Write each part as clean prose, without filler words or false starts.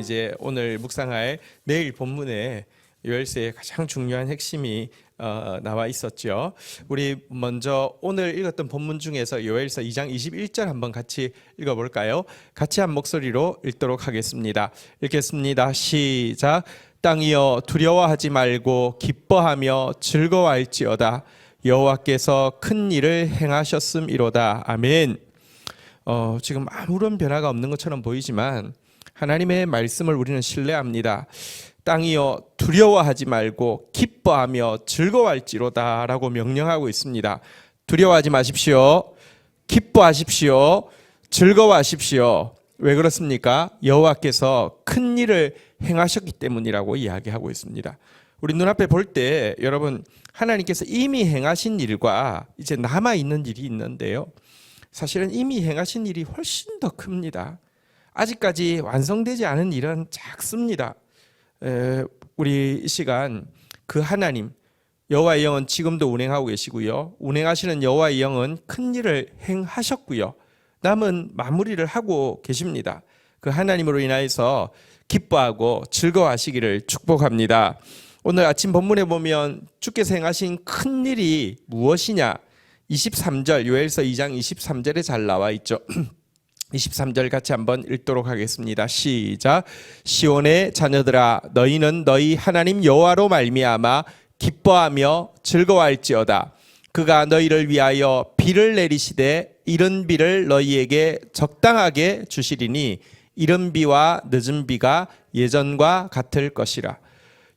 이제 오늘 묵상할 내일 본문에 요엘서의 가장 중요한 핵심이 나와 있었죠. 우리 먼저 오늘 읽었던 본문 중에서 요엘서 2장 21절 한번 같이 읽어볼까요? 같이 한 목소리로 읽도록 하겠습니다. 읽겠습니다. 시작. 땅이여 두려워하지 말고 기뻐하며 즐거워할지어다. 여호와께서 큰 일을 행하셨음이로다. 아멘. 지금 아무런 변화가 없는 것처럼 보이지만 하나님의 말씀을 우리는 신뢰합니다. 땅이여 두려워하지 말고 기뻐하며 즐거워할지로다 라고 명령하고 있습니다. 두려워하지 마십시오. 기뻐하십시오. 즐거워하십시오. 왜 그렇습니까? 여호와께서 큰 일을 행하셨기 때문이라고 이야기하고 있습니다. 우리 눈앞에 볼 때 여러분, 하나님께서 이미 행하신 일과 이제 남아있는 일이 있는데요, 사실은 이미 행하신 일이 훨씬 더 큽니다. 아직까지 완성되지 않은 일은 작습니다. 우리 이 시간 그 하나님 여호와의 영은 지금도 운행하고 계시고요, 운행하시는 여호와의 영은 큰 일을 행하셨고요, 남은 마무리를 하고 계십니다. 그 하나님으로 인하여서 기뻐하고 즐거워하시기를 축복합니다. 오늘 아침 본문에 보면 주께서 행하신 큰 일이 무엇이냐, 23절 요엘서 2장 23절에 잘 나와 있죠. 23절 같이 한번 읽도록 하겠습니다. 시작. 시온의 자녀들아 너희는 너희 하나님 여호와로 말미암아 기뻐하며 즐거워할지어다. 그가 너희를 위하여 비를 내리시되 이른 비를 너희에게 적당하게 주시리니 이른 비와 늦은 비가 예전과 같을 것이라.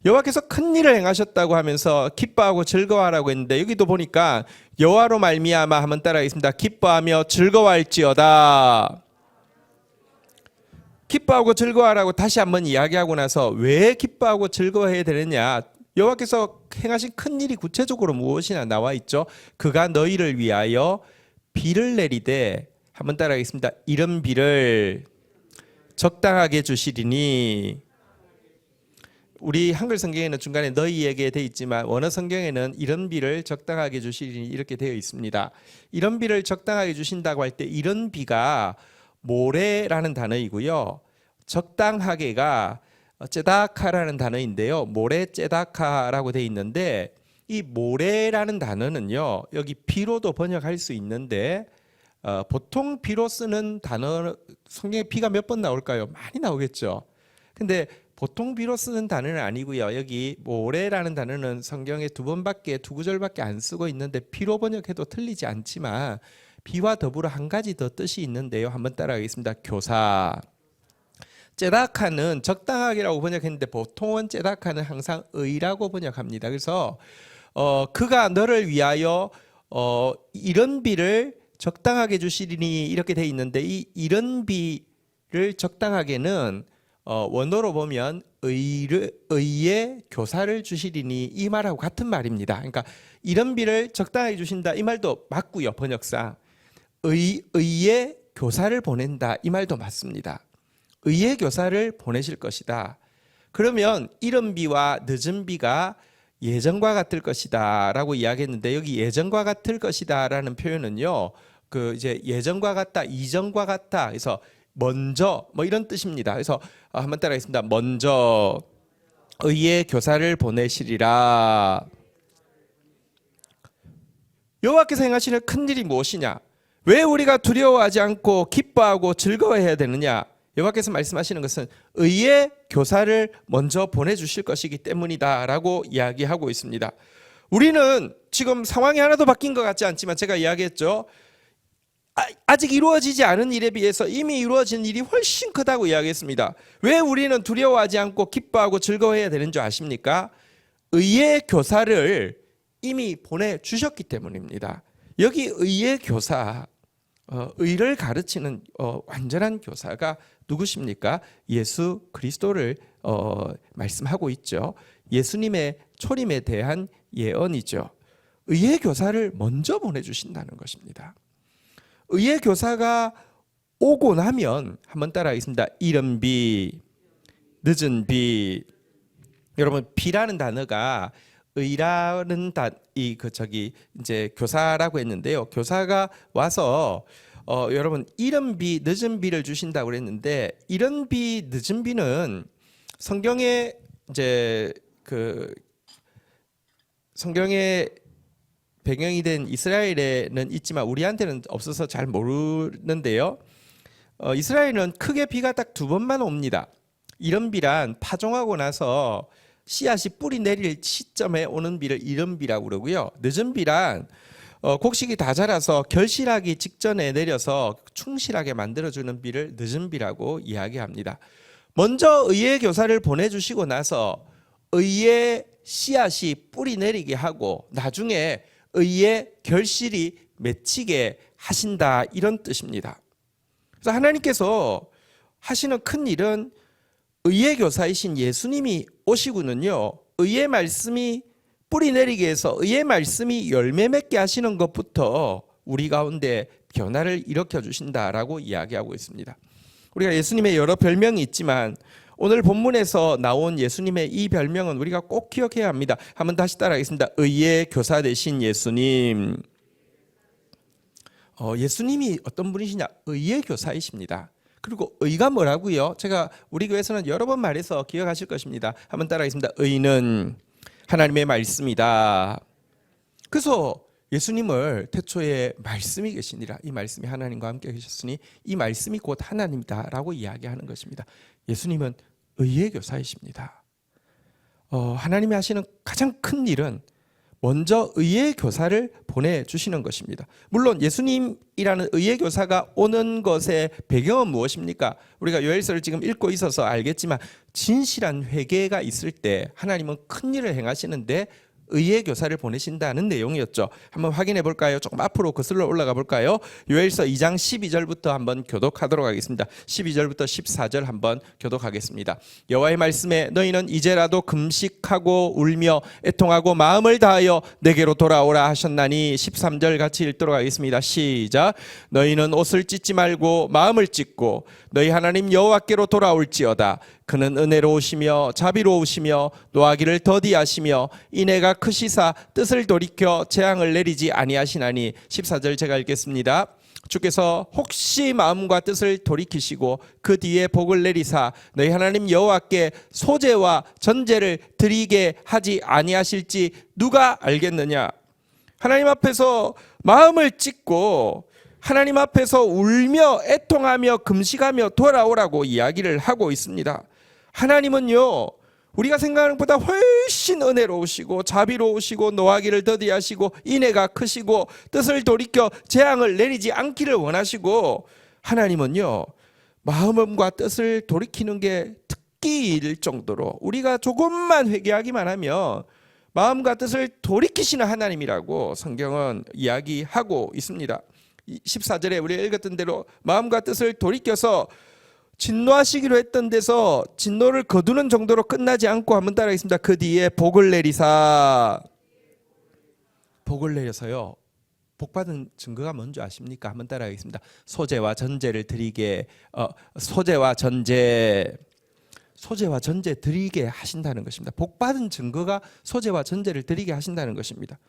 여호와께서 큰 일을 행하셨다고 하면서 기뻐하고 즐거워하라고 했는데, 여기도 보니까 여호와로 말미암아 한번 따라하겠습니다. 기뻐하며 즐거워할지어다. 기뻐하고 즐거워하라고 다시 한번 이야기하고 나서 왜 기뻐하고 즐거워해야 되느냐, 여호와께서 행하신 큰 일이 구체적으로 무엇이나 나와 있죠. 그가 너희를 위하여 비를 내리되, 한번 따라하겠습니다. 이른 비를 적당하게 주시리니, 우리 한글 성경에는 중간에 너희에게 되어 있지만 원어 성경에는 이런 비를 적당하게 주시리니 이렇게 되어 있습니다. 이런 비를 적당하게 주신다고 할 때 이런 비가 모래라는 단어이고요, 적당하게가 째다카라는 단어인데요, 모래 째다카라고 되어 있는데, 이 모래라는 단어는요 여기 비로도 번역할 수 있는데 보통 비로 쓰는 단어, 성경에 비가 몇 번 나올까요? 많이 나오겠죠. 근데 보통 비로 쓰는 단어는 아니고요, 여기 모래라는 단어는 성경에 두 구절밖에 안 쓰고 있는데 비로 번역해도 틀리지 않지만 비와 더불어 한 가지 더 뜻이 있는데요, 한번 따라가겠습니다. 교사. 째다카는 적당하게라고 번역했는데 보통은 째다카는 항상 의라고 번역합니다. 그래서 그가 너를 위하여 이런 비를 적당하게 주시리니 이렇게 돼 있는데, 이 이런 비를 적당하게는 원어로 보면 의의 교사를 주시리니 이 말하고 같은 말입니다. 그러니까 이런 비를 적당하게 주신다 이 말도 맞고요, 번역상 의의 교사를 보낸다 이 말도 맞습니다. 의의 교사를 보내실 것이다. 그러면 이른 비와 늦은 비가 예전과 같을 것이다 라고 이야기했는데, 여기 예전과 같을 것이다 라는 표현은요, 그 이제 예전과 같다, 이전과 같다, 그래서 먼저 뭐 이런 뜻입니다. 그래서 한번 따라하겠습니다. 먼저 의의 교사를 보내시리라. 여호와께서 행하시는 큰 일이 무엇이냐, 왜 우리가 두려워하지 않고 기뻐하고 즐거워해야 되느냐, 여호와께서 말씀하시는 것은 의의 교사를 먼저 보내주실 것이기 때문이다 라고 이야기하고 있습니다. 우리는 지금 상황이 하나도 바뀐 것 같지 않지만 제가 이야기했죠, 아직 이루어지지 않은 일에 비해서 이미 이루어진 일이 훨씬 크다고 이야기했습니다. 왜 우리는 두려워하지 않고 기뻐하고 즐거워해야 되는 줄 아십니까? 의의 교사를 이미 보내주셨기 때문입니다. 여기 의의 교사, 의를 가르치는 완전한 교사가 누구십니까? 예수 그리스도를 말씀하고 있죠. 예수님의 초림에 대한 예언이죠. 의의 교사를 먼저 보내주신다는 것입니다. 의의 교사가 오고 나면 한번 따라하겠습니다. 이른 비, 늦은 비. 여러분, 비라는 단어가 의라는 이제 교사라고 했는데요, 교사가 와서 여러분 이른 비 늦은 비를 주신다고 그랬는데 이른 비 늦은 비는 성경에 이제 그 성경에 배경이 된 이스라엘에는 있지만 우리한테는 없어서 잘 모르는데요. 이스라엘은 크게 비가 딱 2번만 옵니다. 이른 비란 파종하고 나서 씨앗이 뿌리 내릴 시점에 오는 비를 이른 비라고 그러고요. 늦은 비란 곡식이 다 자라서 결실하기 직전에 내려서 충실하게 만들어주는 비를 늦은 비라고 이야기합니다. 먼저 의의 교사를 보내주시고 나서 의의 씨앗이 뿌리 내리게 하고 나중에 의의 결실이 맺히게 하신다, 이런 뜻입니다. 그래서 하나님께서 하시는 큰 일은 의의 교사이신 예수님이 오시고는요, 의의 말씀이 뿌리 내리게 해서 의의 말씀이 열매 맺게 하시는 것부터 우리 가운데 변화를 일으켜 주신다라고 이야기하고 있습니다. 우리가 예수님의 여러 별명이 있지만 오늘 본문에서 나온 예수님의 이 별명은 우리가 꼭 기억해야 합니다. 한번 다시 따라하겠습니다. 의의 교사 되신 예수님. 예수님이 어떤 분이시냐? 의의 교사이십니다. 그리고 의가 뭐라고요? 제가 우리 교회에서는 여러 번 말해서 기억하실 것입니다. 한번 따라하겠습니다. 의는 하나님의 말씀이다. 그래서 예수님을 태초에 말씀이 계시니라, 이 말씀이 하나님과 함께 계셨으니 이 말씀이 곧 하나님이다 라고 이야기하는 것입니다. 예수님은 의의 교사이십니다. 하나님이 하시는 가장 큰 일은 먼저 의의 교사를 보내주시는 것입니다. 물론 예수님이라는 의의 교사가 오는 것의 배경은 무엇입니까? 우리가 요엘서를 지금 읽고 있어서 알겠지만 진실한 회개가 있을 때 하나님은 큰 일을 행하시는데 의의 교사를 보내신다는 내용이었죠. 한번 확인해 볼까요? 조금 앞으로 거슬러 올라가 볼까요? 요엘서 2장 12절부터 한번 교독하도록 하겠습니다. 12절부터 14절 한번 교독하겠습니다. 여호와의 말씀에 너희는 이제라도 금식하고 울며 애통하고 마음을 다하여 내게로 돌아오라 하셨나니 13절 같이 읽도록 하겠습니다. 시작. 너희는 옷을 찢지 말고 마음을 찢고 너희 하나님 여호와께로 돌아올지어다. 그는 은혜로우시며 자비로우시며 노하기를 더디하시며 인애가 크시사 뜻을 돌이켜 재앙을 내리지 아니하시나니 14절 제가 읽겠습니다. 주께서 혹시 마음과 뜻을 돌이키시고 그 뒤에 복을 내리사 너희 하나님 여호와께 소제와 전제를 드리게 하지 아니하실지 누가 알겠느냐. 하나님 앞에서 마음을 찢고 하나님 앞에서 울며 애통하며 금식하며 돌아오라고 이야기를 하고 있습니다. 하나님은요, 우리가 생각하는 것보다 훨씬 은혜로우시고 자비로우시고 노하기를 더디하시고 인애가 크시고 뜻을 돌이켜 재앙을 내리지 않기를 원하시고, 하나님은요 마음과 뜻을 돌이키는 게 특기일 정도로 우리가 조금만 회개하기만 하면 마음과 뜻을 돌이키시는 하나님이라고 성경은 이야기하고 있습니다. 14절에 우리가 읽었던 대로 마음과 뜻을 돌이켜서 진노하시기로 했던 데서 진노를 거두는 정도로 끝나지 않고 한번 따라하겠습니다. 그 뒤에 복을 내리사. 복을 내려서요, 복받은 증거가 뭔지 아십니까? 한번 따라하겠습니다. 소제와 전제를 드리게, 소제와 전제 드리게 하신다는 것입니다. 복받은 증거가 소제와 전제를 드리게 하신다는 것입니다.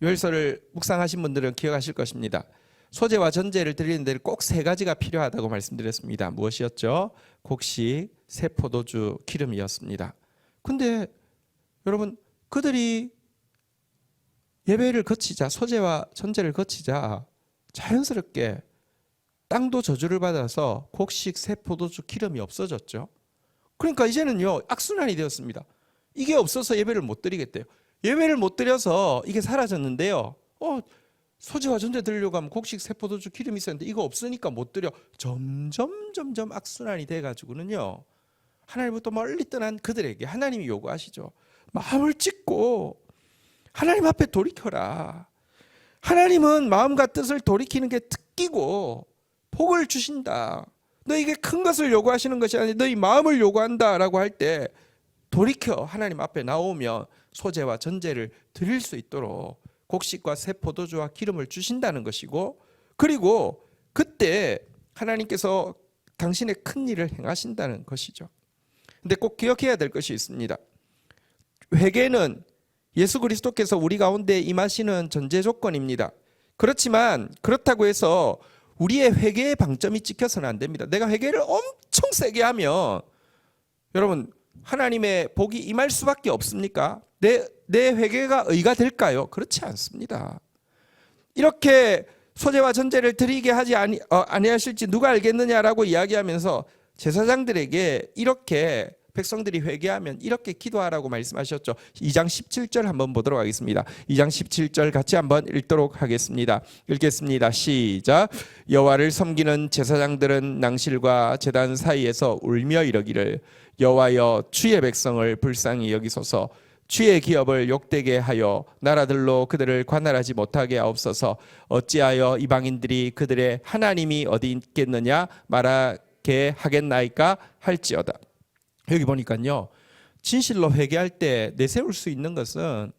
요엘서를 묵상하신 분들은 기억하실 것입니다. 소제와 전제를 드리는 데는 꼭 3가지가 필요하다고 말씀드렸습니다. 무엇이었죠? 곡식, 새 포도주, 기름이었습니다. 근데 여러분, 그들이 예배를 거치자, 소제와 전제를 거치자 자연스럽게 땅도 저주를 받아서 곡식, 새 포도주, 기름이 없어졌죠. 그러니까 이제는요, 악순환이 되었습니다. 이게 없어서 예배를 못 드리겠대요. 예배를 못 드려서 이게 사라졌는데요. 소제와 전제 드리려고 하면 곡식, 새 포도주, 기름이 있었는데 이거 없으니까 못 드려. 점점 악순환이 돼가지고는요, 하나님부터 멀리 떠난 그들에게 하나님이 요구하시죠. 마음을 찢고 하나님 앞에 돌이켜라. 하나님은 마음과 뜻을 돌이키는 게 특기고 복을 주신다. 너에게 큰 것을 요구하시는 것이 아니라 너희 마음을 요구한다라고 할 때 돌이켜 하나님 앞에 나오면 소제와 전제를 드릴 수 있도록 곡식과 새 포도주와 기름을 주신다는 것이고, 그리고 그때 하나님께서 당신의 큰 일을 행하신다는 것이죠. 근데 꼭 기억해야 될 것이 있습니다. 회개는 예수 그리스도께서 우리 가운데 임하시는 전제 조건입니다. 그렇지만 그렇다고 해서 우리의 회개의 방점이 찍혀서는 안 됩니다. 내가 회개를 엄청 세게 하면 여러분 하나님의 복이 임할 수밖에 없습니까? 내 회개가 의가 될까요? 그렇지 않습니다. 이렇게 소제와 전제를 드리게 하지 아니하실지 누가 알겠느냐라고 이야기하면서 제사장들에게 이렇게 백성들이 회개하면 이렇게 기도하라고 말씀하셨죠. 2장 17절 한번 보도록 하겠습니다. 2장 17절 같이 한번 읽도록 하겠습니다. 읽겠습니다. 시작. 여호와를 섬기는 제사장들은 낭실과 제단 사이에서 울며 이르기를 여호와여 주의 백성을 불쌍히 여기소서 주의 기업을 욕되게 하여 나라들로 그들을 관할하지 못하게 하옵소서. 어찌하여 이방인들이 그들의 하나님이 어디 있겠느냐 말하게 하겠나이까 할지어다. 여기 보니까요, 진실로 회개할 때 내세울 수 있는 것은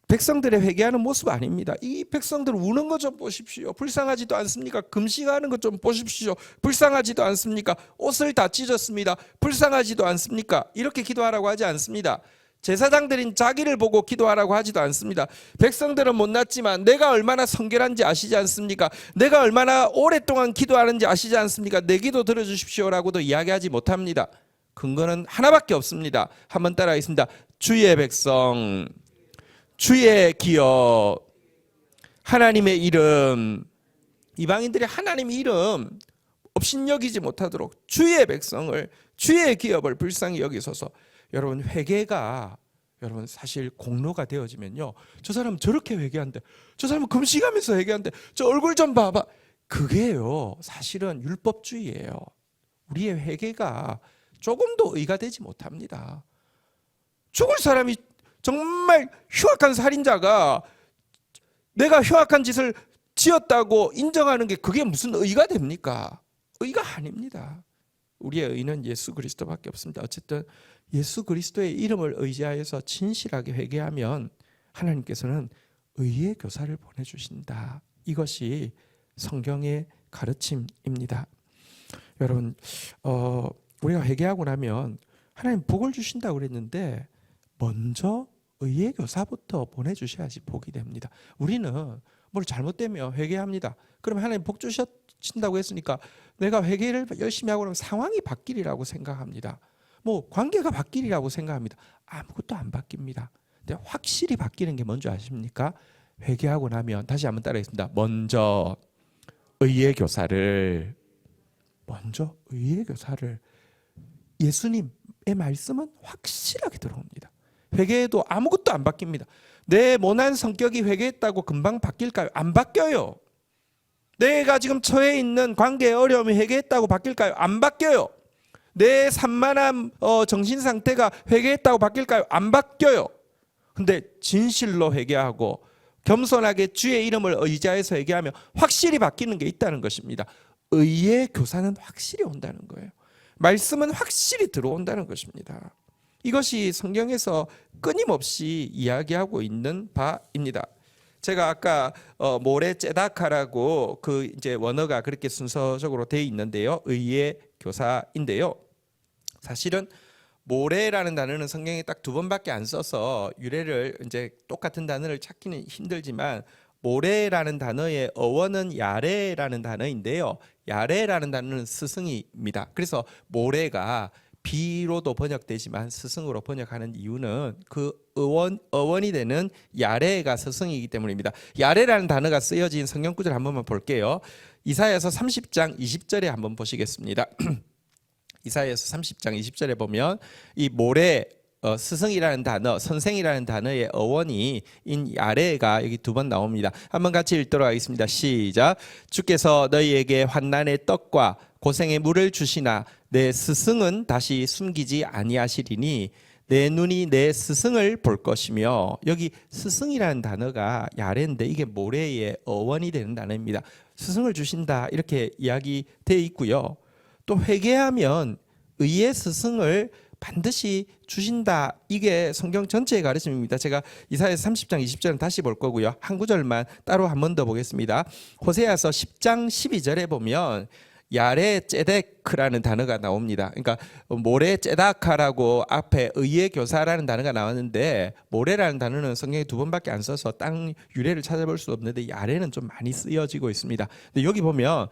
백성들의 회개하는 모습 아닙니다. 이 백성들 우는 것 좀 보십시오. 불쌍하지도 않습니까? 금식하는 것 좀 보십시오. 불쌍하지도 않습니까? 옷을 다 찢었습니다. 불쌍하지도 않습니까? 이렇게 기도하라고 하지 않습니다. 제사장들인 자기를 보고 기도하라고 하지도 않습니다. 백성들은 못났지만 내가 얼마나 성결한지 아시지 않습니까? 내가 얼마나 오랫동안 기도하는지 아시지 않습니까? 내 기도 들어주십시오라고도 이야기하지 못합니다. 근거는 하나밖에 없습니다. 한번 따라하겠습니다. 주의 백성, 주의 기업, 하나님의 이름, 이방인들이 하나님의 이름 업신여기지 못하도록 주의 백성을, 주의 기업을 불쌍히 여기소서. 여러분 회개가 여러분 사실 공로가 되어지면요, 저 사람 저렇게 회개한대, 저 사람은 금식하면서 회개한대, 저 얼굴 좀 봐봐, 그게요 사실은 율법주의예요. 우리의 회개가 조금도 의가 되지 못합니다. 죽을 사람이 정말 흉악한 살인자가 내가 흉악한 짓을 지었다고 인정하는 게 그게 무슨 의가 됩니까? 의가 아닙니다. 우리의 의는 예수 그리스도밖에 없습니다. 어쨌든 예수 그리스도의 이름을 의지하여서 진실하게 회개하면 하나님께서는 의의 교사를 보내주신다. 이것이 성경의 가르침입니다. 여러분 우리가 회개하고 나면 하나님 복을 주신다고 그랬는데 먼저 의의 교사부터 보내주셔야지 복이 됩니다. 우리는 뭘 잘못되면 회개합니다. 그럼 하나님 복 주신다고 했으니까 내가 회개를 열심히 하고 나면 상황이 바뀌리라고 생각합니다. 뭐 관계가 바뀌리라고 생각합니다. 아무것도 안 바뀝니다. 근데 확실히 바뀌는 게 뭔지 아십니까? 회개하고 나면, 다시 한번 따라하겠습니다. 먼저 의의 교사를, 예수님의 말씀은 확실하게 들어옵니다. 회개해도 아무것도 안 바뀝니다. 내 모난 성격이 회개했다고 금방 바뀔까요? 안 바뀌어요. 내가 지금 처해 있는 관계의 어려움이 회개했다고 바뀔까요? 안 바뀌어요. 내 산만한 정신 상태가 회개했다고 바뀔까요? 안 바뀌어요. 근데 진실로 회개하고 겸손하게 주의 이름을 의지해서 회개하면 확실히 바뀌는 게 있다는 것입니다. 의의 교사는 확실히 온다는 거예요. 말씀은 확실히 들어온다는 것입니다. 이것이 성경에서 끊임없이 이야기하고 있는 바입니다. 제가 아까 모레 째다카라고 그 이제 원어가 그렇게 순서적으로 되어 있는데요, 의의 교사인데요. 사실은 모래라는 단어는 성경에 딱 2번밖에 안 써서 유래를 이제 똑같은 단어를 찾기는 힘들지만 모래라는 단어의 어원은 야레라는 단어인데요. 야레라는 단어는 스승입니다. 그래서 모래가 비로도 번역되지만 스승으로 번역하는 이유는 그 어원이 되는 야레가 스승이기 때문입니다. 야레라는 단어가 쓰여진 성경 구절 한 번만 볼게요. 이사야서 30장 20절에 한번 보시겠습니다. 이사야서 30장 20절에 보면 이 모래, 스승이라는 단어, 선생이라는 단어의 어원이 인 야레가 여기 2번 나옵니다. 한번 같이 읽도록 하겠습니다. 시작. 주께서 너희에게 환난의 떡과 고생의 물을 주시나 내 스승은 다시 숨기지 아니하시리니 내 눈이 내 스승을 볼 것이며, 여기 스승이라는 단어가 야레인데 이게 모래의 어원이 되는 단어입니다. 스승을 주신다 이렇게 이야기되어 있고요. 또 회개하면 의의 스승을 반드시 주신다. 이게 성경 전체의 가르침입니다. 제가 이사야서 30장 20절은 다시 볼 거고요. 한 구절만 따로 한 번 더 보겠습니다. 호세아서 10장 12절에 보면 야레 ጼ데크라는 단어가 나옵니다. 그러니까 모레 ጼ다카라고 앞에 의의 교사라는 단어가 나왔는데 모레라는 단어는 성경에 2번밖에 안 써서 땅 유래를 찾아볼 수 없는데 야레는 좀 많이 쓰여지고 있습니다. 근데 여기 보면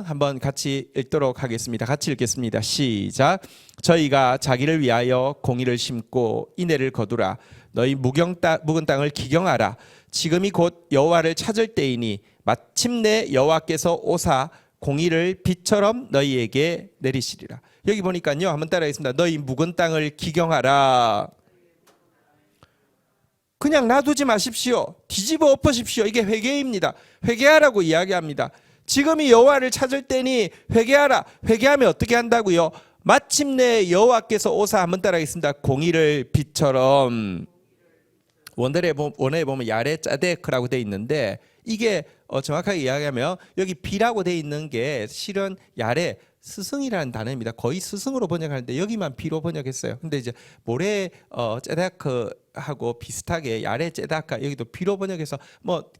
한번 같이 읽도록 하겠습니다. 같이 읽겠습니다. 시작. 저희가 자기를 위하여 공의를 심고 인애를 거두라. 너희 묵은 땅을 기경하라. 지금이 곧 여호와를 찾을 때이니 마침내 여호와께서 오사 공의를 비처럼 너희에게 내리시리라. 여기 보니까요, 한번 따라하겠습니다. 너희 묵은 땅을 기경하라. 그냥 놔두지 마십시오. 뒤집어 엎으십시오. 이게 회개입니다. 회개하라고 이야기합니다. 지금이 여호와를 찾을 때니 회개하라. 회개하면 어떻게 한다고요? 마침내 여호와께서 오사. 한번 따라하겠습니다. 공의를 비처럼. 원어에 보면 야레 짜데크라고 돼 있는데 이게 정확하게 이야기하면 여기 비라고 돼 있는 게 실은 야레 스승이라는 단어입니다. 거의 스승으로 번역하는데 여기만 비로 번역했어요. 근데 이제 모레 째다크하고 비슷하게 야레 째다카 여기도 비로 번역해서 뭐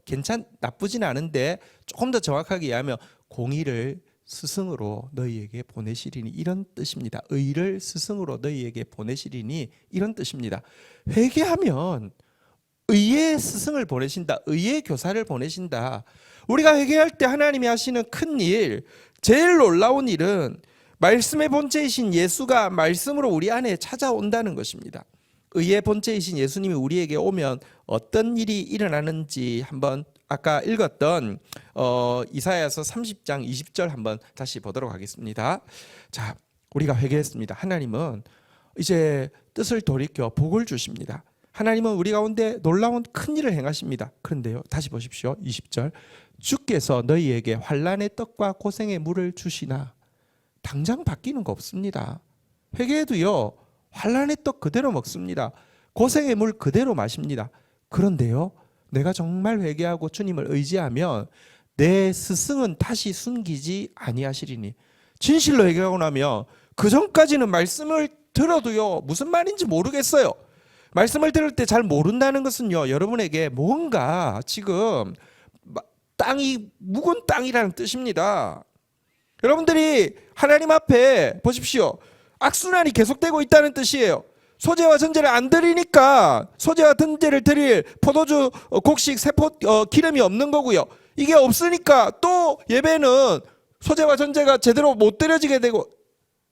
나쁘진 않은데 조금 더 정확하게 이해하면 공의를 스승으로 너희에게 보내시리니 이런 뜻입니다. 의를 스승으로 너희에게 보내시리니 이런 뜻입니다. 회개하면 의의 스승을 보내신다. 의의 교사를 보내신다. 우리가 회개할 때 하나님이 하시는 큰 일, 제일 놀라운 일은 말씀의 본체이신 예수가 말씀으로 우리 안에 찾아온다는 것입니다. 의의 본체이신 예수님이 우리에게 오면 어떤 일이 일어나는지 한번 아까 읽었던 이사야서 30장 20절 한번 다시 보도록 하겠습니다. 자, 우리가 회개했습니다. 하나님은 이제 뜻을 돌이켜 복을 주십니다. 하나님은 우리 가운데 놀라운 큰 일을 행하십니다. 그런데요, 다시 보십시오. 20절. 주께서 너희에게 환난의 떡과 고생의 물을 주시나. 당장 바뀌는 거 없습니다. 회개해도요, 환난의 떡 그대로 먹습니다. 고생의 물 그대로 마십니다. 그런데요, 내가 정말 회개하고 주님을 의지하면 내 스승은 다시 숨기지 아니하시리니. 진실로 회개하고 나면 그 전까지는 말씀을 들어도요, 무슨 말인지 모르겠어요. 말씀을 들을 때 잘 모른다는 것은요, 여러분에게 뭔가 지금 땅이 묵은 땅이라는 뜻입니다. 여러분들이 하나님 앞에 보십시오. 악순환이 계속되고 있다는 뜻이에요. 소재와 전제를 안 드리니까 소재와 전제를 드릴 포도주, 곡식, 기름이 없는 거고요. 이게 없으니까 또 예배는 소재와 전제가 제대로 못 드려지게 되고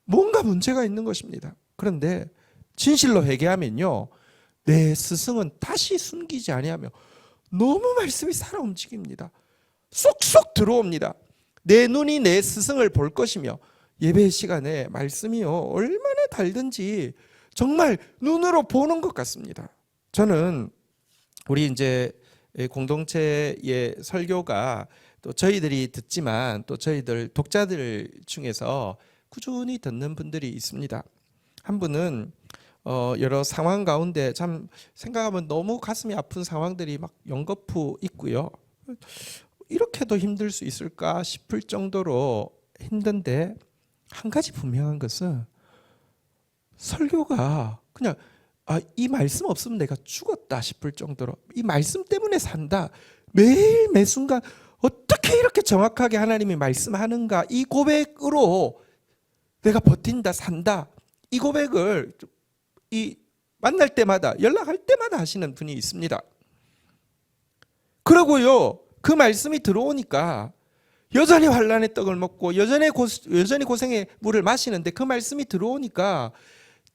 뭔가 문제가 있는 것입니다. 그런데 진실로 회개하면요, 내 스승은 다시 숨기지 아니하며 너무 말씀이 살아 움직입니다. 쏙쏙 들어옵니다. 내 눈이 내 스승을 볼 것이며 예배 시간에 말씀이요 얼마나 달든지 정말 눈으로 보는 것 같습니다. 저는 우리 이제 공동체의 설교가 또 저희들이 듣지만 또 저희들 독자들 중에서 꾸준히 듣는 분들이 있습니다. 한 분은 여러 상황 가운데 참 생각하면 너무 가슴이 아픈 상황들이 막 연거푸 있고요. 이렇게도 힘들 수 있을까 싶을 정도로 힘든데 한 가지 분명한 것은 설교가 그냥 이 말씀 없으면 내가 죽었다 싶을 정도로 이 말씀 때문에 산다. 매일 매 순간 어떻게 이렇게 정확하게 하나님이 말씀하는가 이 고백으로 내가 버틴다 산다. 이 고백을 만날 때마다 연락할 때마다 하시는 분이 있습니다. 그러고요, 그 말씀이 들어오니까 여전히 환난의 떡을 먹고 여전히 고생의 물을 마시는데 그 말씀이 들어오니까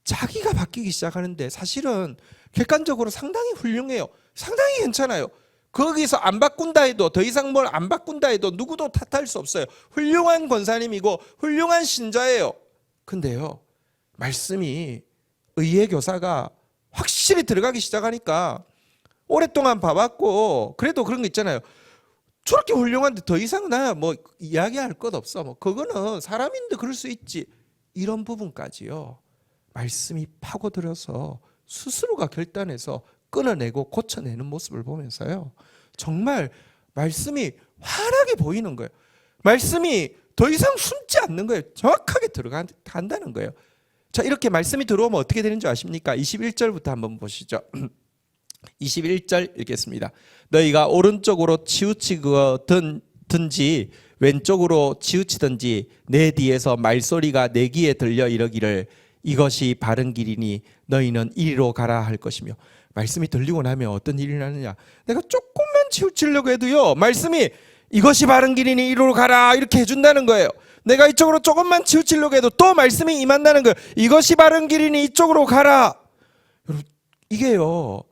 자기가 바뀌기 시작하는데 사실은 객관적으로 상당히 훌륭해요. 상당히 괜찮아요. 거기서 안 바꾼다 해도 더 이상 뭘 안 바꾼다 해도 누구도 탓할 수 없어요. 훌륭한 권사님이고 훌륭한 신자예요. 근데요, 말씀이 의의 교사가 확실히 들어가기 시작하니까 오랫동안 봐왔고 그래도 그런 거 있잖아요. 저렇게 훌륭한데 더 이상 나야 뭐 이야기할 것 없어. 뭐 그거는 사람인데 그럴 수 있지. 이런 부분까지요. 말씀이 파고들어서 스스로가 결단해서 끊어내고 고쳐내는 모습을 보면서요. 정말 말씀이 환하게 보이는 거예요. 말씀이 더 이상 숨지 않는 거예요. 정확하게 들어간다는 거예요. 자, 이렇게 말씀이 들어오면 어떻게 되는 줄 아십니까? 21절부터 한번 보시죠. 21절 읽겠습니다. 너희가 오른쪽으로 치우치든지 왼쪽으로 치우치든지 내 뒤에서 말소리가 내 귀에 들려 이러기를 이것이 바른 길이니 너희는 이리로 가라 할 것이며. 말씀이 들리고 나면 어떤 일이 나느냐. 내가 조금만 치우치려고 해도요, 말씀이 이것이 바른 길이니 이리로 가라 이렇게 해준다는 거예요. 내가 이쪽으로 조금만 치우치려고 해도 또 말씀이 임한다는 거예요. 이것이 바른 길이니 이쪽으로 가라. 여러분, 이게요,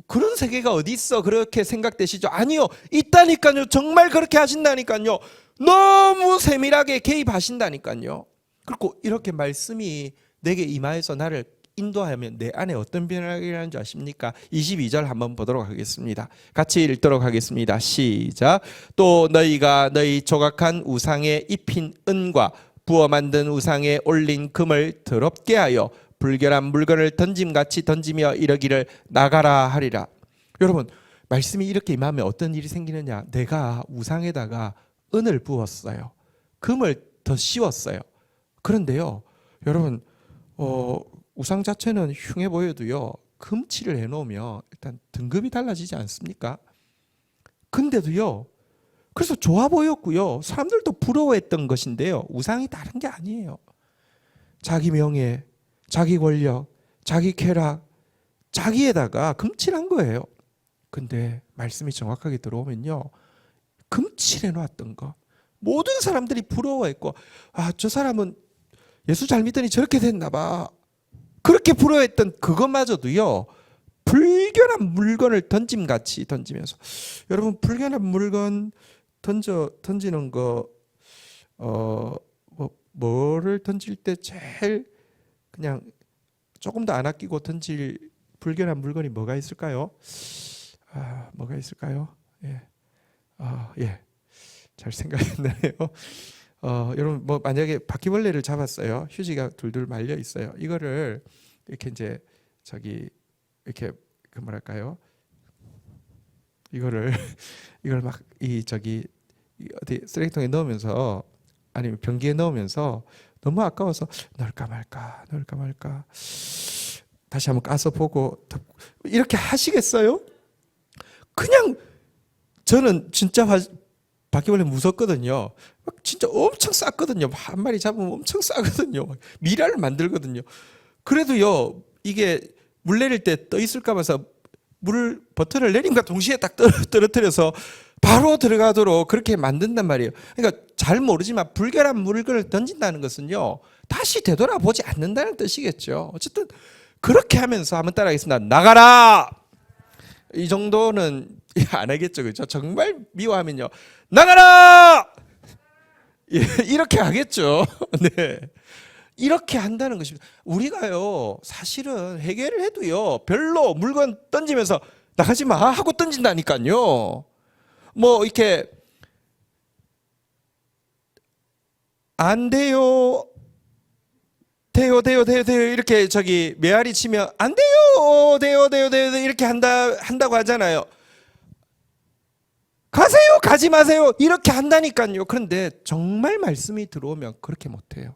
그런 세계가 어디 있어 그렇게 생각되시죠? 아니요, 있다니까요. 정말 그렇게 하신다니까요. 너무 세밀하게 개입하신다니까요. 그리고 이렇게 말씀이 내게 임하여서 나를 인도하면 내 안에 어떤 변화가 일어나는 줄 아십니까? 22절 한번 보도록 하겠습니다. 같이 읽도록 하겠습니다. 시작. 또 너희가 너희 조각한 우상에 입힌 은과 부어 만든 우상에 올린 금을 더럽게 하여 불결한 물건을 던짐같이 던지며 이러기를 나가라 하리라. 여러분, 말씀이 이렇게 임하면 어떤 일이 생기느냐. 내가 우상에다가 은을 부었어요. 금을 더 씌웠어요. 그런데요, 여러분, 우상 자체는 흉해 보여도요, 금칠을 해놓으면 일단 등급이 달라지지 않습니까? 근데도요, 그래서 좋아 보였고요, 사람들도 부러워했던 것인데요, 우상이 다른 게 아니에요. 자기 명예, 자기 권력, 자기 쾌락, 자기에다가 금칠한 거예요. 근데 말씀이 정확하게 들어오면요, 금칠해 놨던 거 모든 사람들이 부러워했고, 아, 저 사람은 예수 잘 믿더니 저렇게 됐나 봐, 그렇게 부러워했던 그것마저도요, 불결한 물건을 던짐같이 던지면서. 여러분, 불결한 물건 던지는 거, 뭐를 던질 때 제일 그냥 조금 더 안 아끼고 던질 불결한 물건이 뭐가 있을까요? 뭐가 있을까요? 예, 예, 잘 생각이 안 나네요. 여러분, 뭐 만약에 바퀴벌레를 잡았어요. 휴지가 둘둘 말려 있어요. 이거를 이렇게 이제 이렇게 그 뭐랄까요? 이걸 막 어디 쓰레기통에 넣으면서 아니면 변기에 넣으면서 너무 아까워서 넣을까 말까 다시 한번 까서 보고 이렇게 하시겠어요? 그냥 저는 진짜 바퀴벌레 무섭거든요. 막 진짜 엄청 쌌거든요. 한 마리 잡으면 엄청 싸거든요. 미라를 만들거든요. 그래도요, 이게 물 내릴 때 떠 있을까 봐서 물 버튼을 내림과 동시에 딱 떨어뜨려서 바로 들어가도록 그렇게 만든단 말이에요. 그러니까 잘 모르지만 불결한 물건을 던진다는 것은요, 다시 되돌아보지 않는다는 뜻이겠죠. 어쨌든 그렇게 하면서 한번 따라하겠습니다. 나가라! 이 정도는 안 하겠죠, 그렇죠? 정말 미워하면요, 나가라! 이렇게 하겠죠. 네, 이렇게 한다는 것입니다. 우리가요, 사실은 회개를 해도요, 별로 물건 던지면서 나가지 마 하고 던진다니까요. 뭐 이렇게 안 돼요, 돼요 이렇게 메아리 치면 안 돼요, 돼요 이렇게 한다고 하잖아요. 가세요, 가지 마세요 이렇게 한다니까요. 그런데 정말 말씀이 들어오면 그렇게 못해요.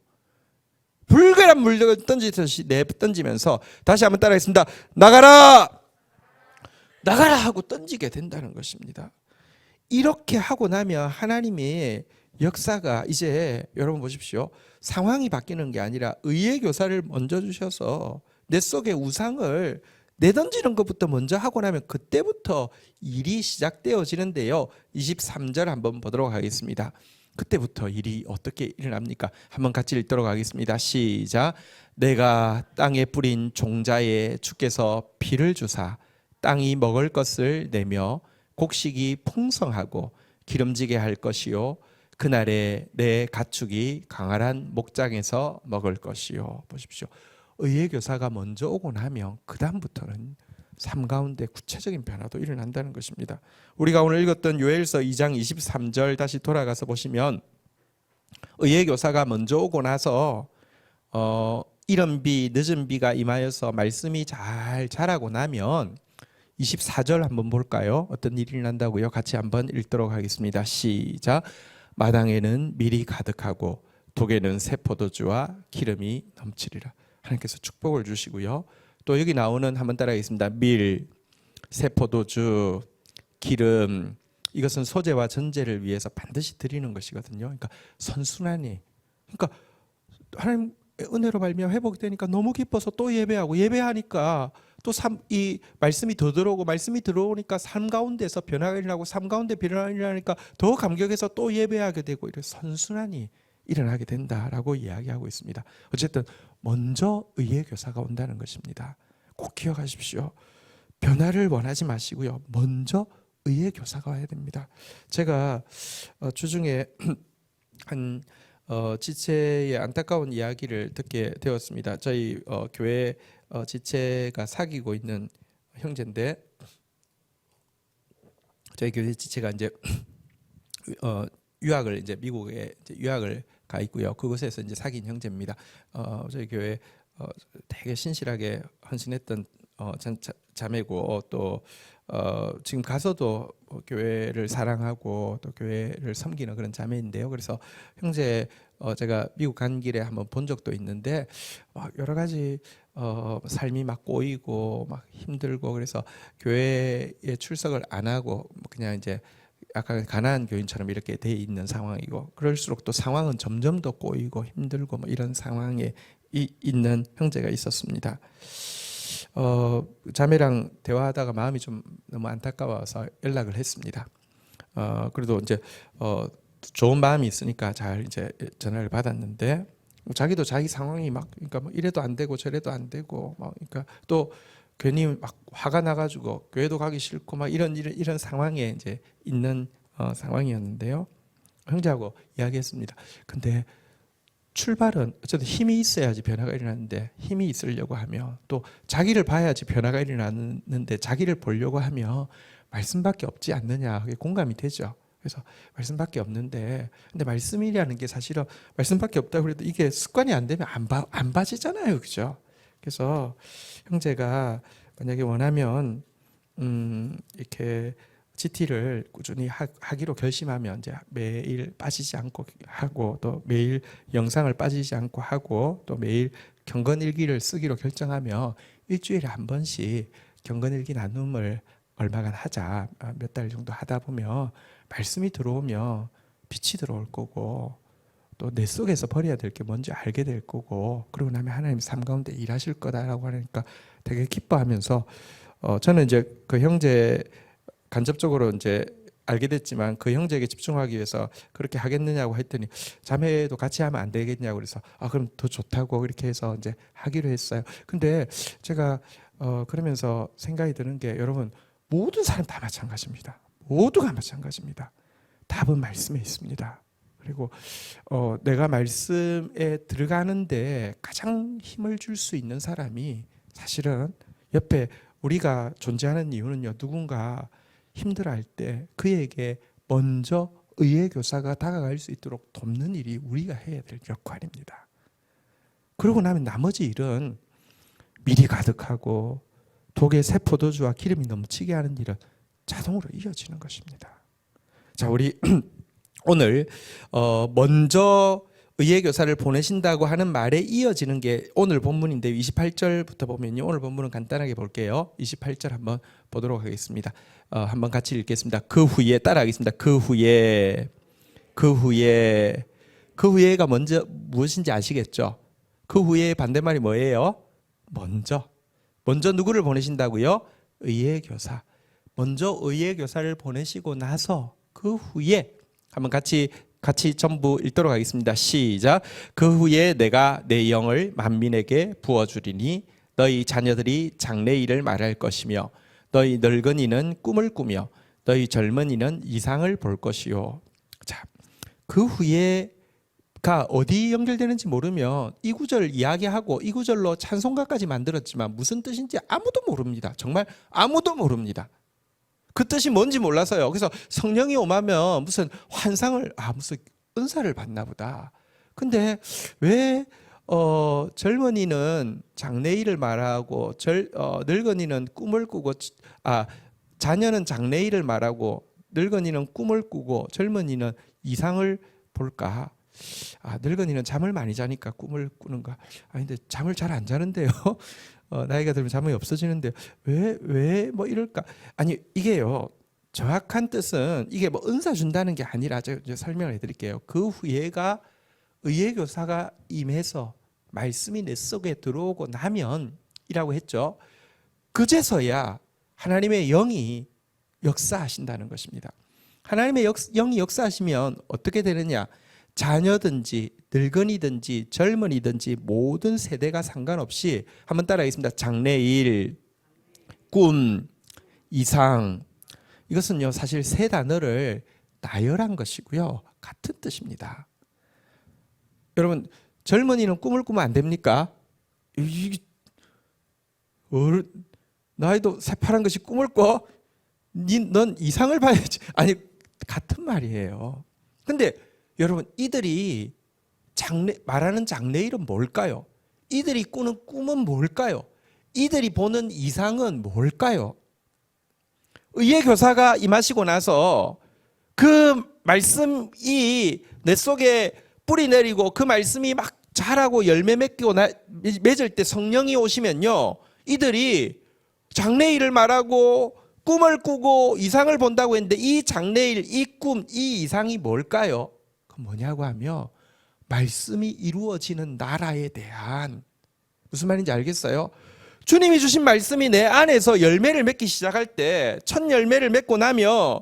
불결한 물건을 던지듯이 던지면서 다시 한번 따라하겠습니다. 나가라! 나가라 하고 던지게 된다는 것입니다. 이렇게 하고 나면 하나님의 역사가 이제, 여러분 보십시오, 상황이 바뀌는 게 아니라 의의 교사를 먼저 주셔서 내 속에 우상을 내던지는 것부터 먼저 하고 나면 그때부터 일이 시작되어지는데요. 23절 한번 보도록 하겠습니다. 그때부터 일이 어떻게 일어납니까? 한번 같이 읽도록 하겠습니다. 시작. 내가 땅에 뿌린 종자에 주께서 비를 주사 땅이 먹을 것을 내며 곡식이 풍성하고 기름지게 할 것이요, 그날에 내 가축이 강활한 목장에서 먹을 것이요. 보십시오, 의의 교사가 먼저 오고 나면 그 다음부터는 삶 가운데 구체적인 변화도 일어난다는 것입니다. 우리가 오늘 읽었던 요엘서 2장 23절 다시 돌아가서 보시면, 의의 교사가 먼저 오고 나서 이른 비 늦은 비가 임하여서 말씀이 잘 자라고 나면 24절 한번 볼까요? 어떤 일이 난다고요? 같이 한번 읽도록 하겠습니다. 시작. 마당에는 밀이 가득하고 독에는 새 포도주와 기름이 넘치리라. 하나님께서 축복을 주시고요. 또 여기 나오는, 한번 따라하겠습니다. 밀, 새 포도주, 기름, 이것은 소재와 전제를 위해서 반드시 드리는 것이거든요. 그러니까 선순환이, 그러니까 하나님 은혜로 말미암아 회복되니까 너무 기뻐서 또 예배하고, 예배하니까 또 이 말씀이 더 들어오고, 말씀이 들어오니까 삶 가운데서 변화가 일어나고, 삶 가운데 변화가 일어나니까 더 감격해서 또 예배하게 되고, 이런 선순환이 일어나게 된다라고 이야기하고 있습니다. 어쨌든 먼저 의의 교사가 온다는 것입니다. 꼭 기억하십시오. 변화를 원하지 마시고요, 먼저 의의 교사가 와야 됩니다. 제가 주중에 한 지체의 안타까운 이야기를 듣게 되었습니다. 저희 교회 지체가 사귀고 있는 형제인데, 저희 교회 지체가 이제 유학을 이제 미국에 이제 유학을 가 있고요. 그곳에서 이제 사귄 형제입니다. 저희 교회 되게 신실하게 헌신했던 자매고, 또 지금 가서도 교회를 사랑하고 또 교회를 섬기는 그런 자매인데요. 그래서 형제 제가 미국 간 길에 한번 본 적도 있는데, 여러 가지 삶이 막 꼬이고 막 힘들고, 그래서 교회에 출석을 안 하고 그냥 이제 약간 가난한 교인처럼 이렇게 돼 있는 상황이고, 그럴수록 또 상황은 점점 더 꼬이고 힘들고 뭐 이런 상황에 있는 형제가 있었습니다. 자매랑 대화하다가 마음이 좀 너무 안타까워서 연락을 했습니다. 그래도 이제 좋은 마음이 있으니까 잘 이제 전화를 받았는데, 자기도 자기 상황이 막, 그러니까 뭐 이래도 안 되고 저래도 안 되고 막, 그러니까 또 괜히 막 화가 나가지고 교회도 가기 싫고 막 이런 상황에 이제 있는 상황이었는데요. 형제하고 이야기했습니다. 근데 출발은 어쨌든 힘이 있어야지 변화가 일어나는데, 힘이 있으려고 하면, 또 자기를 봐야지 변화가 일어나는데 자기를 보려고 하면 말씀밖에 없지 않느냐, 그게 공감이 되죠. 그래서 말씀밖에 없는데, 근데 말씀이라는 게 사실은 말씀밖에 없다고 해도 이게 습관이 안 되면 안 봐지잖아요, 그죠? 그래서 형제가 만약에 원하면 이렇게 GT를 꾸준히 하기로 결심하면 이제 매일 빠지지 않고 하고, 또 매일 영상을 빠지지 않고 하고, 또 매일 경건일기를 쓰기로 결정하며 일주일에 한 번씩 경건일기 나눔을 얼마간 하자. 몇 달 정도 하다 보면 말씀이 들어오면 빛이 들어올 거고, 또 내 속에서 버려야 될 게 뭔지 알게 될 거고, 그러고 나면 하나님 삶 가운데 일하실 거다라고 하니까 되게 기뻐하면서, 저는 이제 그 형제 간접적으로 이제 알게 됐지만, 그 형제에게 집중하기 위해서 그렇게 하겠느냐고 했더니 자매도 같이 하면 안 되겠냐고, 그래서 그럼 더 좋다고 이렇게 해서 이제 하기로 했어요. 근데 제가 그러면서 생각이 드는 게, 여러분 모든 사람 다 마찬가지입니다. 모두가 마찬가지입니다. 답은 말씀에 있습니다. 그리고 내가 말씀에 들어가는데 가장 힘을 줄 수 있는 사람이, 사실은 옆에 우리가 존재하는 이유는요, 누군가 힘들어할 때 그에게 먼저 의의 교사가 다가갈 수 있도록 돕는 일이 우리가 해야 될 역할입니다. 그러고 나면 나머지 일은 밀이 가득하고 독에 새 포도주와 기름이 넘치게 하는 일은 자동으로 이어지는 것입니다. 자, 우리 오늘 먼저 의의 교사를 보내신다고 하는 말에 이어지는 게 오늘 본문인데, 28절부터 보면요, 오늘 본문은 간단하게 볼게요. 28절 한번 보도록 하겠습니다. 한번 같이 읽겠습니다. 그 후에, 따라하겠습니다. 그 후에가 먼저 무엇인지 아시겠죠? 그 후에 반대말이 뭐예요? 먼저 누구를 보내신다고요? 의의 교사. 먼저 의의 교사를 보내시고 나서 그 후에, 한번 같이 전부 읽도록 하겠습니다. 시작. 그 후에 내가 내 영을 만민에게 부어주리니 너희 자녀들이 장래일을 말할 것이며, 너희 늙은이는 꿈을 꾸며 너희 젊은이는 이상을 볼 것이요. 자, 그 후에가 어디 연결되는지 모르면 이 구절 이야기하고 이 구절로 찬송가까지 만들었지만 무슨 뜻인지 아무도 모릅니다. 정말 아무도 모릅니다. 그 뜻이 뭔지 몰라서요. 그래서 성령이 오면 무슨 환상을, 무슨 은사를 받나 보다. 근데 왜 젊은이는 장래일을 말하고 늙은이는 꿈을 꾸고, 자녀는 장래일을 말하고 늙은이는 꿈을 꾸고 젊은이는 이상을 볼까? 늙은이는 잠을 많이 자니까 꿈을 꾸는가? 근데 잠을 잘 안 자는데요. 나이가 들면 잠이 없어지는데 왜 뭐 이럴까? 아니, 이게요, 정확한 뜻은 이게 뭐 은사 준다는 게 아니라 제가 이제 설명을 해드릴게요. 그 후에가 의의 교사가 임해서 말씀이 내 속에 들어오고 나면이라고 했죠. 그제서야 하나님의 영이 역사하신다는 것입니다. 하나님의 영이 역사하시면 어떻게 되느냐? 자녀든지 늙은이든지 젊은이든지 모든 세대가 상관없이 한번 따라하겠습니다. 장래일, 꿈, 이상, 이것은요 사실 세 단어를 나열한 것이고요 같은 뜻입니다. 여러분 젊은이는 꿈을 꾸면 안 됩니까? 나이도 새파란 것이 꿈을 꿔? 넌 이상을 봐야지. 아니 같은 말이에요. 근데 여러분 이들이 말하는 장래일은 뭘까요? 이들이 꾸는 꿈은 뭘까요? 이들이 보는 이상은 뭘까요? 의의 교사가 임하시고 나서 그 말씀이 내 속에 뿌리 내리고 그 말씀이 막 자라고 열매 맺을 때 성령이 오시면요 이들이 장래일을 말하고 꿈을 꾸고 이상을 본다고 했는데 이 장래일, 이 꿈, 이 이상이 뭘까요? 그 뭐냐고 하면 말씀이 이루어지는 나라에 대한, 무슨 말인지 알겠어요? 주님이 주신 말씀이 내 안에서 열매를 맺기 시작할 때 첫 열매를 맺고 나면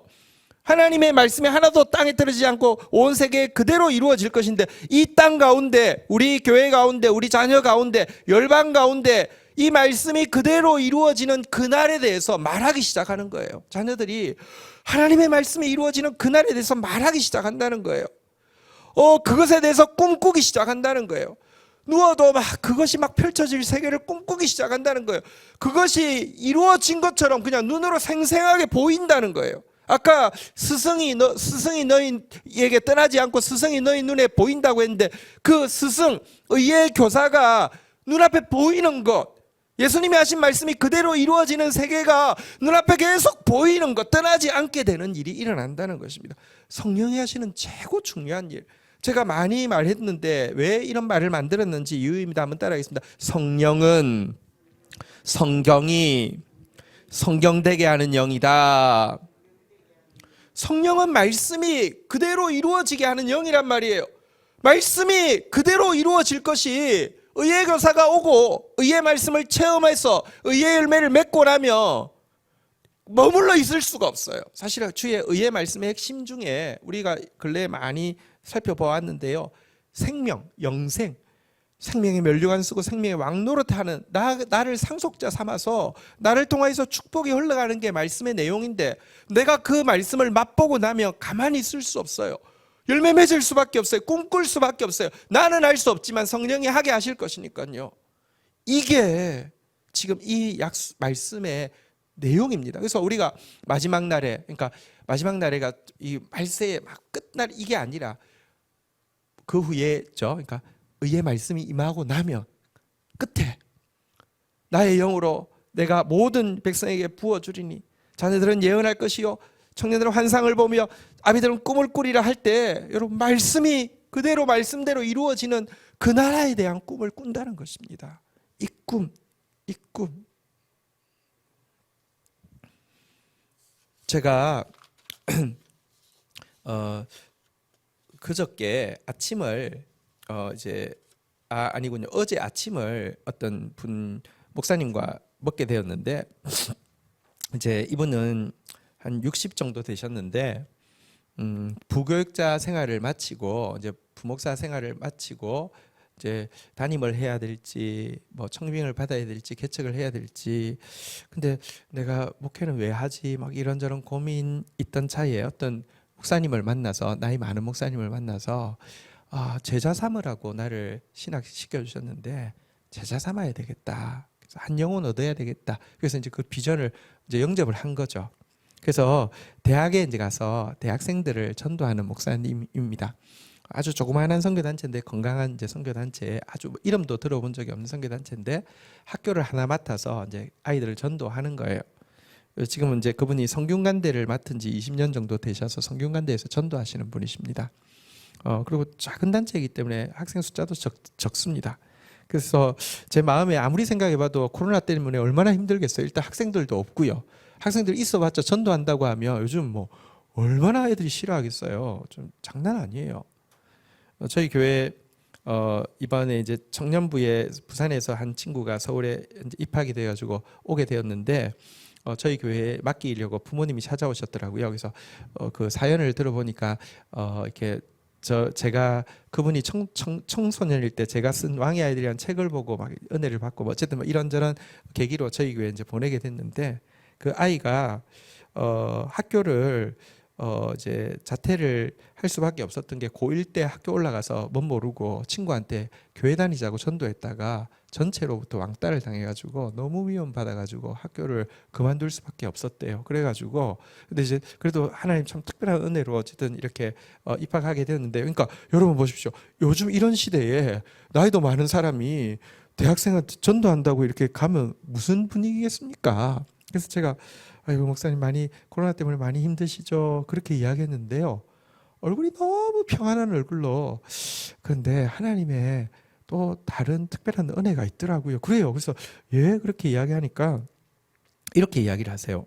하나님의 말씀이 하나도 땅에 떨어지지 않고 온 세계에 그대로 이루어질 것인데 이 땅 가운데 우리 교회 가운데 우리 자녀 가운데 열방 가운데 이 말씀이 그대로 이루어지는 그날에 대해서 말하기 시작하는 거예요. 자녀들이 하나님의 말씀이 이루어지는 그날에 대해서 말하기 시작한다는 거예요. 그것에 대해서 꿈꾸기 시작한다는 거예요. 누워도 막 그것이 막 펼쳐질 세계를 꿈꾸기 시작한다는 거예요. 그것이 이루어진 것처럼 그냥 눈으로 생생하게 보인다는 거예요. 아까 스승이 너희에게 떠나지 않고 스승이 너희 눈에 보인다고 했는데 그 스승, 의의 교사가 눈앞에 보이는 것, 예수님이 하신 말씀이 그대로 이루어지는 세계가 눈앞에 계속 보이는 것, 떠나지 않게 되는 일이 일어난다는 것입니다. 성령이 하시는 최고 중요한 일. 제가 많이 말했는데 왜 이런 말을 만들었는지 이유입니다. 한번 따라하겠습니다. 성령은 성경이 성경되게 하는 영이다. 성령은 말씀이 그대로 이루어지게 하는 영이란 말이에요. 말씀이 그대로 이루어질 것이 의의 교사가 오고 의의 말씀을 체험해서 의의 열매를 맺고 나면 머물러 있을 수가 없어요. 사실 주의 의의 말씀의 핵심 중에 우리가 근래에 많이 살펴보았는데요. 생명, 영생, 생명의 면류관 쓰고 생명의 왕노릇하는 나를 상속자 삼아서 나를 통해서 축복이 흘러가는 게 말씀의 내용인데 내가 그 말씀을 맛보고 나면 가만히 있을 수 없어요. 열매 맺을 수밖에 없어요. 꿈꿀 수밖에 없어요. 나는 알 수 없지만 성령이 하게 하실 것이니까요. 이게 지금 이 말씀의 내용입니다. 그래서 우리가 마지막 날에, 그러니까 마지막 날에가 이 말세의 막 끝날 이게 아니라 그 후에죠. 그러니까 의의 말씀이 임하고 나면 끝에 나의 영으로 내가 모든 백성에게 부어주리니 자녀들은 예언할 것이요 청년들은 환상을 보며 아비들은 꿈을 꾸리라 할 때 여러분 말씀이 그대로 말씀대로 이루어지는 그 나라에 대한 꿈을 꾼다는 것입니다. 이 꿈. 제가 그저께 아침을 아니군요. 어제 아침을 어떤 분 목사님과 먹게 되었는데 이제 이분은 한 60 정도 되셨는데 부교육자 생활을 마치고 이제 부목사 생활을 마치고 이제 담임을 해야 될지 뭐 청빙을 받아야 될지 개척을 해야 될지 근데 내가 목회는 왜 하지 막 이런저런 고민 있던 차에 어떤 목사님을 만나서 나이 많은 목사님을 만나서 제자 삼으라고 나를 신학시켜 주셨는데 제자 삼아야 되겠다. 그래서 한 영혼 얻어야 되겠다. 그래서 이제 그 비전을 이제 영접을 한 거죠. 그래서 대학에 이제 가서 대학생들을 전도하는 목사님입니다. 아주 조그마한 선교단체인데 건강한 이제 선교단체 아주 이름도 들어본 적이 없는 선교단체인데 학교를 하나 맡아서 이제 아이들을 전도하는 거예요. 지금은 이제 그분이 성균관대를 맡은 지 20년 정도 되셔서 성균관대에서 전도하시는 분이십니다. 그리고 작은 단체이기 때문에 학생 숫자도 적습니다. 그래서 제 마음에 아무리 생각해봐도 코로나 때문에 얼마나 힘들겠어요. 일단 학생들도 없고요. 학생들 있어봤자 전도한다고 하면 요즘 뭐 얼마나 애들이 싫어하겠어요. 좀 장난 아니에요. 저희 교회 이번에 이제 청년부에 부산에서 한 친구가 서울에 이제 입학이 돼가지고 오게 되었는데 저희 교회에 맡기려고 부모님이 찾아오셨더라고요. 그래서 그 사연을 들어보니까 이렇게 제가 그분이 청소년일 때 제가 쓴 왕의 아이들이라는 책을 보고 막 은혜를 받고 뭐 어쨌든 뭐 이런저런 계기로 저희 교회에 이제 보내게 됐는데 그 아이가 학교를 이제 자퇴를 할 수밖에 없었던 게 고1 때 학교 올라가서 뭔 모르고 친구한테 교회 다니자고 전도했다가 전체로부터 왕따를 당해가지고 너무 위험 받아가지고 학교를 그만둘 수밖에 없었대요. 그래가지고 근데 이제 그래도 하나님 참 특별한 은혜로 어쨌든 이렇게 입학하게 되었는데, 그러니까 여러분 보십시오. 요즘 이런 시대에 나이도 많은 사람이 대학생한테 전도한다고 이렇게 가면 무슨 분위기겠습니까? 그래서 제가 아이고 목사님 많이 코로나 때문에 많이 힘드시죠? 그렇게 이야기했는데요. 얼굴이 너무 평안한 얼굴로, 그런데 하나님의 또 다른 특별한 은혜가 있더라고요. 그래요. 그래서 예 그렇게 이야기하니까 이렇게 이야기를 하세요.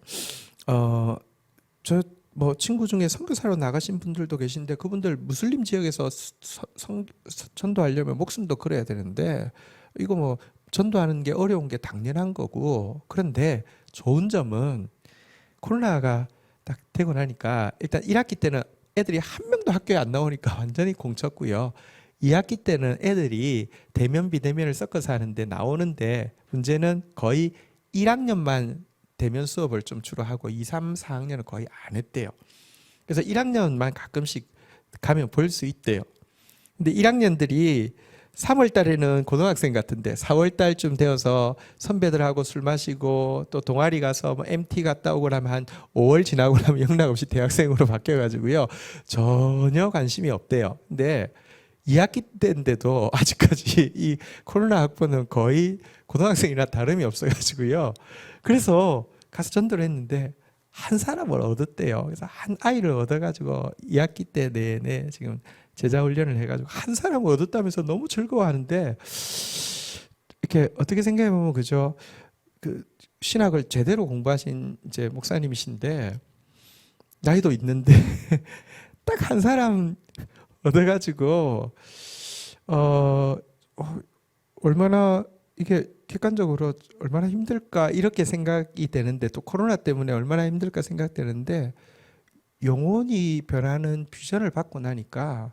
저 뭐 친구 중에 선교사로 나가신 분들도 계신데 그분들 무슬림 지역에서 전도하려면 목숨도 걸어야 되는데 이거 뭐 전도하는 게 어려운 게 당연한 거고, 그런데 좋은 점은 코로나가 딱 되고 나니까 일단 1학기 때는 애들이 한 명도 학교에 안 나오니까 완전히 공쳤고요. 2학기 때는 애들이 대면 비대면을 섞어서 하는데 나오는데 문제는 거의 1학년만 대면 수업을 좀 주로 하고 2, 3, 4학년은 거의 안 했대요. 그래서 1학년만 가끔씩 가면 볼 수 있대요. 근데 1학년들이 3월 달에는 고등학생 같은데 4월 달쯤 되어서 선배들하고 술 마시고 또 동아리 가서 뭐 MT 갔다 오고 나면 한 5월 지나고 나면 영락없이 대학생으로 바뀌어가지고요. 전혀 관심이 없대요. 근데 2학기 때인데도 아직까지 이 코로나 학번은 거의 고등학생이나 다름이 없어가지고요. 그래서 가서 전도를 했는데 한 사람을 얻었대요. 그래서 한 아이를 얻어가지고 2학기 때 내내 지금 제자 훈련을 해가지고 한 사람을 얻었다면서 너무 즐거워하는데, 이렇게 어떻게 생각해 보면 그죠? 그 신학을 제대로 공부하신 이제 목사님이신데 나이도 있는데 딱 한 사람 얻어가지고 얼마나 이게 객관적으로 얼마나 힘들까 이렇게 생각이 되는데, 또 코로나 때문에 얼마나 힘들까 생각되는데 영혼이 변하는 비전을 받고 나니까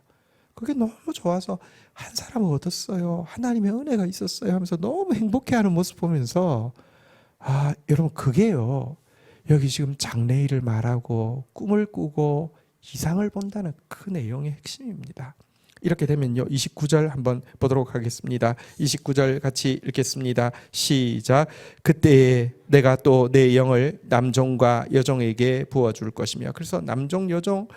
그게 너무 좋아서 한 사람을 얻었어요. 하나님의 은혜가 있었어요 하면서 너무 행복해하는 모습 보면서 아 여러분 그게요. 여기 지금 장래일을 말하고 꿈을 꾸고 이상을 본다는 그 내용의 핵심입니다. 이렇게 되면요 29절 한번 보도록 하겠습니다. 29절 같이 읽겠습니다. 시작. 그때에 내가 또 내 영을 남종과 여종에게 부어줄 것이며. 그래서 남종 여종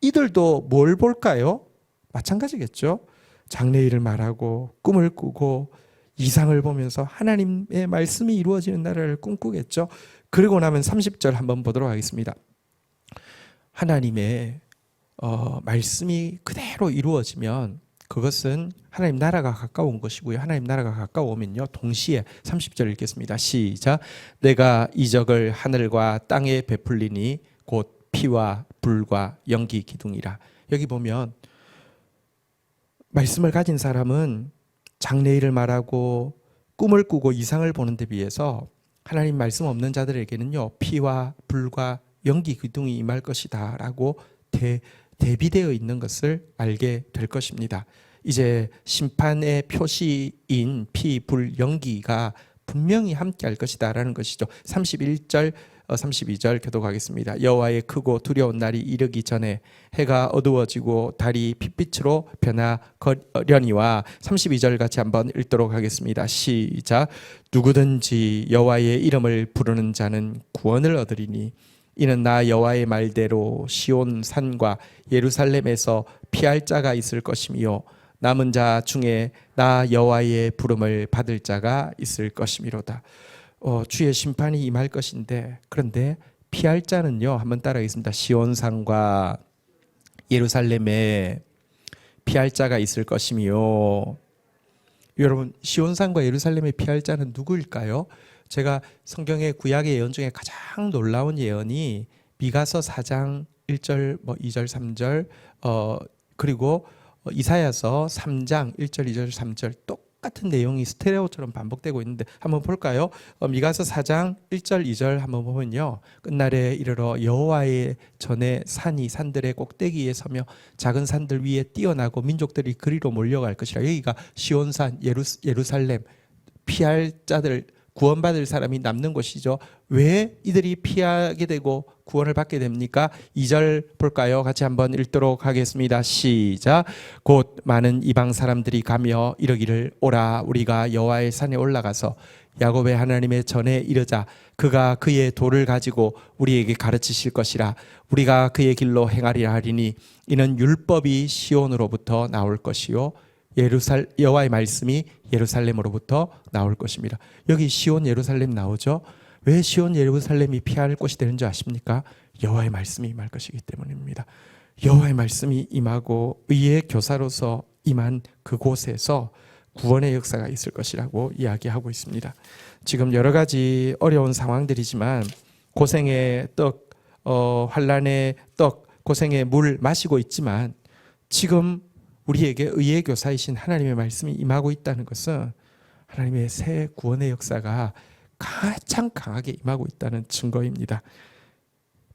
이들도 뭘 볼까요? 마찬가지겠죠. 장래일을 말하고 꿈을 꾸고 이상을 보면서 하나님의 말씀이 이루어지는 나라를 꿈꾸겠죠. 그리고 나면 30절 한번 보도록 하겠습니다. 하나님의 말씀이 그대로 이루어지면 그것은 하나님 나라가 가까운 것이고요. 하나님 나라가 가까우면요 동시에 30절 읽겠습니다. 시작. 내가 이적을 하늘과 땅에 베풀리니 곧 피와 불과 연기 기둥이라. 여기 보면 말씀을 가진 사람은 장래일을 말하고 꿈을 꾸고 이상을 보는 데 비해서 하나님 말씀 없는 자들에게는요 피와 불과 연기 기둥이 임할 것이다 라고 대비되어 있는 것을 알게 될 것입니다. 이제 심판의 표시인 피, 불, 연기가 분명히 함께 할 것이다 라는 것이죠. 31절 32절 교독하겠습니다. 여호와의 크고 두려운 날이 이르기 전에 해가 어두워지고 달이 핏빛으로 변하려니와. 32절 같이 한번 읽도록 하겠습니다. 시작. 누구든지 여호와의 이름을 부르는 자는 구원을 얻으리니 이는 나 여호와의 말대로 시온 산과 예루살렘에서 피할 자가 있을 것이며 남은 자 중에 나 여호와의 부름을 받을 자가 있을 것이미로다. 주의 심판이 임할 것인데, 그런데 피할 자는요 한번 따라하겠습니다. 시온 산과 예루살렘에 피할 자가 있을 것이며. 여러분 시온 산과 예루살렘에 피할 자는 누구일까요? 제가 성경의 구약의 예언 중에 가장 놀라운 예언이 미가서 4장 1절, 2절, 3절, 그리고 이사야서 3장 1절, 2절, 3절 똑같은 내용이 스테레오처럼 반복되고 있는데 한번 볼까요? 미가서 4장 1절, 2절 한번 보면요. 끝날에 이르러 여호와의 전에 산이 산들의 꼭대기에 서며 작은 산들 위에 뛰어나고 민족들이 그리로 몰려갈 것이라. 여기가 시온산 예루살렘, 피할 자들, 구원받을 사람이 남는 곳이죠. 왜 이들이 피하게 되고 구원을 받게 됩니까? 2절 볼까요? 같이 한번 읽도록 하겠습니다. 시작. 곧 많은 이방 사람들이 가며 이르기를 오라 우리가 여호와의 산에 올라가서 야곱의 하나님의 전에 이르자. 그가 그의 도를 가지고 우리에게 가르치실 것이라. 우리가 그의 길로 행하리라 하리니 이는 율법이 시온으로부터 나올 것이요 여호와의 말씀이 예루살렘으로부터 나올 것입니다. 여기 시온 예루살렘 나오죠. 왜 시온 예루살렘이 피할 곳이 되는 줄 아십니까? 여호와의 말씀이 임할 것이기 때문입니다. 여호와의 말씀이 임하고 의의 교사로서 임한 그곳에서 구원의 역사가 있을 것이라고 이야기하고 있습니다. 지금 여러 가지 어려운 상황들이지만 고생의 떡, 환난의 떡, 고생의 물 마시고 있지만 지금 우리에게 의의 교사이신 하나님의 말씀이 임하고 있다는 것은 하나님의 새 구원의 역사가 가장 강하게 임하고 있다는 증거입니다.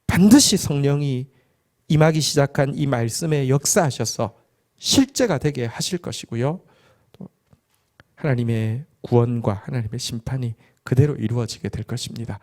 반드시 성령이 임하기 시작한 이 말씀에 역사하셔서 실제가 되게 하실 것이고요. 또 하나님의 구원과 하나님의 심판이 그대로 이루어지게 될 것입니다.